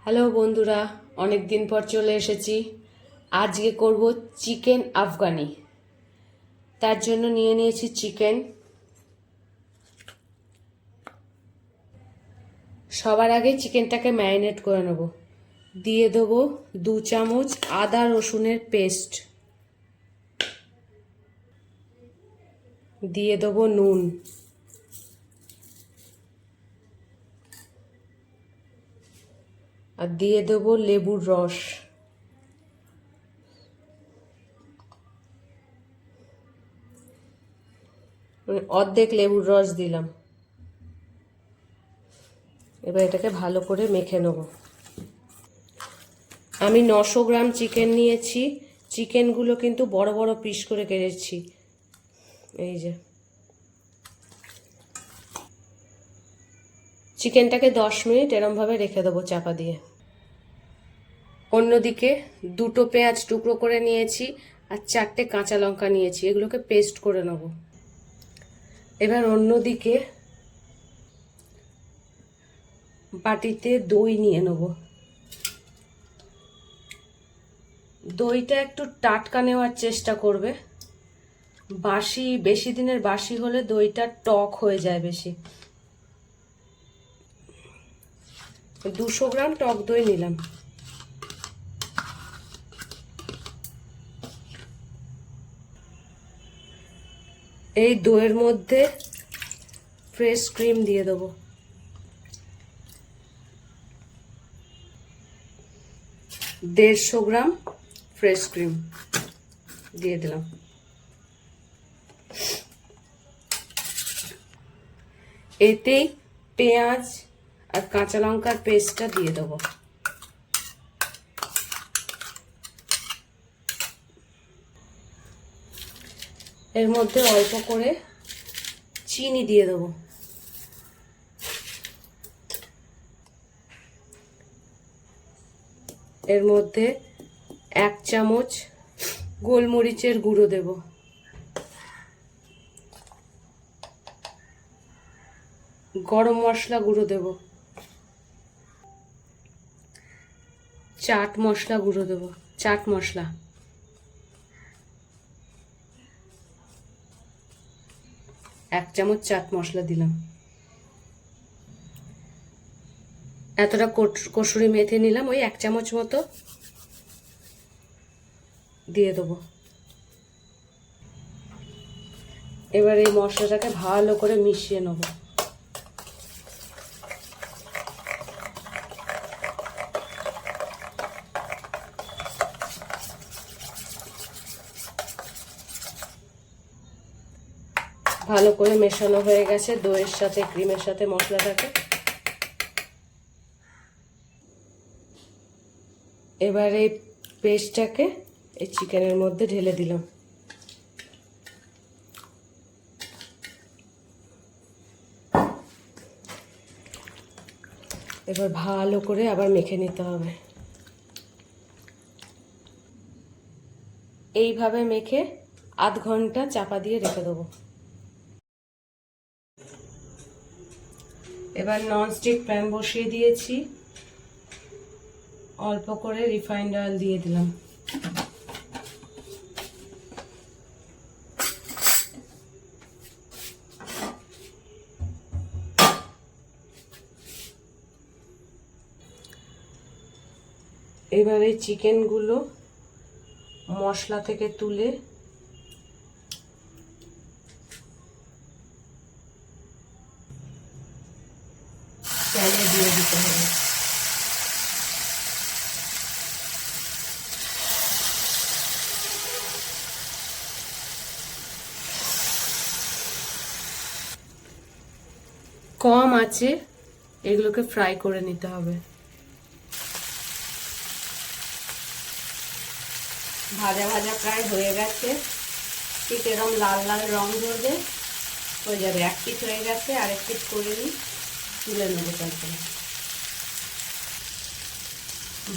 Hello বন্ধুরা, অনেক দিন পর চলে এসেছি। আজকে করব চিকেন আফগানি। তার জন্য নিয়ে নিয়েছি চিকেন। সবার আগে চিকেনটাকে ম্যারিনেট করে নেব। দিয়ে দেবো 2 চামচ আদা রসুনের পেস্ট, দিয়ে দেবো নুন, আর দিয়ে দেবো লেবুর রস, অর্ধেক লেবুর রস দিলাম। এবার এটাকে ভালো করে মেখে নেব। আমি 900 গ্রাম চিকেন নিয়েছি। চিকেনগুলো কিন্তু বড় বড় পিস করে কেটেছি। এই যে চিকেনটাকে 10 মিনিট এরমভাবে রেখে দেবো চাপা দিয়ে। অন্যদিকে 2টো পেঁয়াজ টুকরো করে নিয়েছি আর 4টে কাঁচা লঙ্কা নিয়েছি, এগুলোকে পেস্ট করে নেব। এবার অন্যদিকে বাটিতে দই নিয়ে নেব। দইটা একটু টাটকা নেওয়ার চেষ্টা করবে। বেশি দিনের বাসি হলে দইটা টক হয়ে যায় বেশি। 200 গ্রাম টক দই নিলাম। এই দইয়ের মধ্যে ফ্রেশ ক্রিম দিয়ে দেবো। দেড়শো গ্রাম ফ্রেশ ক্রিম দিয়ে দিলাম। এতেই পেঁয়াজ আর কাঁচা লঙ্কার পেস্টটা দিয়ে দেবো। এর মধ্যে অল্প করে চিনি দিয়ে দেবো। এর মধ্যে 1 চামচ গোলমরিচের গুঁড়ো দেব। গরম মশলা গুঁড়ো দেব। চাট মশলা গুঁড়ো দেব। চাট মশলা 1 চামচ চাট মশলা দিলাম। এতটা কসুরি মেথি নিলাম, ওই 1 চামচ মতো দিয়ে দেবো। এবার এই মশলাটাকে ভালো করে মিশিয়ে নেব। ভালো করে মেশানো হয়ে গেছে দইয়ের সাথে, ক্রিমের সাথে মশলাটাকে। এবার এই পেস্টটাকে এই চিকেনের মধ্যে ঢেলে দিলাম। এবার ভালো করে আবার মেখে নিতে হবে। এইভাবে মেখে আধ ঘন্টা চাপা দিয়ে রেখে দেবো। এবার ননস্টিক প্যান বসিয়ে দিয়েছি, অল্প করে রিফাইন্ড অয়েল দিয়ে দিলাম। এবার এই চিকেনগুলো মশলা থেকে তুলে প্যানে দিয়ে দিতে হবে। কম আঁচে এগুলোকে ফ্রাই করে নিতে হবে। ভাজা ভাজা প্রায় হয়ে গেছে। ঠিক এরকম লাল লাল রং ধরবে, হয়ে যাবে। 1 পিঠ হয়ে গেছে, আরেক পিঠ করে নিই, তুলে নেবো। তারপরে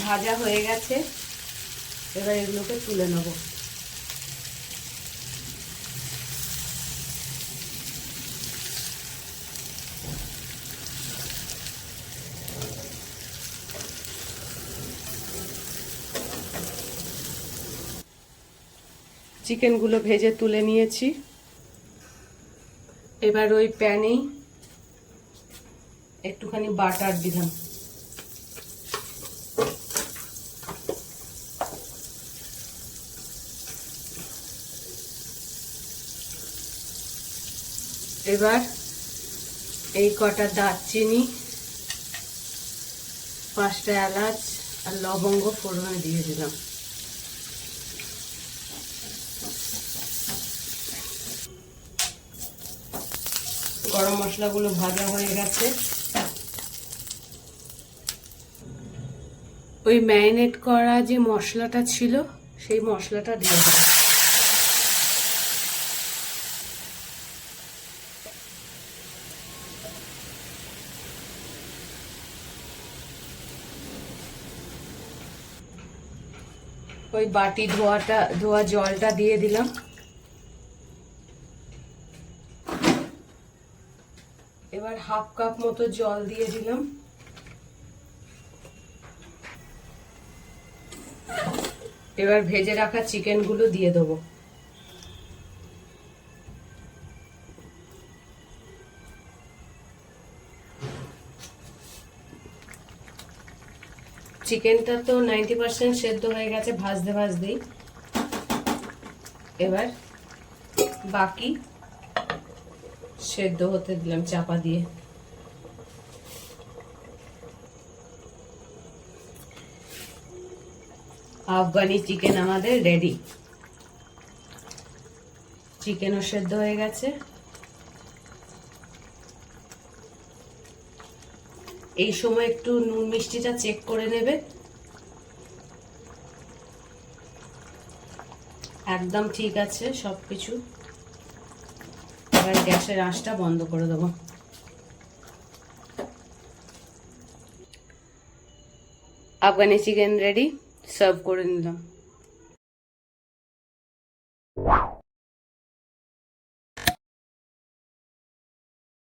ভাজা হয়ে গেছে, এবার এগুলোকে তুলে নেবো। চিকেনগুলো ভেজে তুলে নিয়েছি। এবার ওই প্যানেই একটুখানি বাটার দিলাম। এবার এই কটা দারচিনি, 5টা এলাচ আর লবঙ্গ ফোড়নে দিয়ে দিলাম। গরম মশলাগুলো ভাজা হয়ে গেছে। ওই ম্যারিনেট করা যে মশলাটা ছিল সেই মশলাটা দিয়ে দিলাম। ওই বাটি ধোয়া জলটা দিয়ে দিলাম। এবার 1/2 কাপ মতো জল দিয়ে দিলাম। এবার ভেজে রাখা চিকেনগুলো দিয়ে দেবো। চিকেনটা তো 90% সেদ্ধ হয়ে গেছে ভাজতে ভাজতেই। এবার বাকি সেদ্ধ হতে দিলাম চাপা দিয়ে। আফগানি চিকেন আমাদের রেডি। চিকেনও সেদ্ধ হয়ে গেছে। এই সময় একটু নুন মিষ্টিটা চেক করে নেবে। একদম ঠিক আছে সবকিছু। এবার গ্যাসের আঁচটা বন্ধ করে দেবো। আফগানি চিকেন রেডি, সার্ভ করে নিলাম।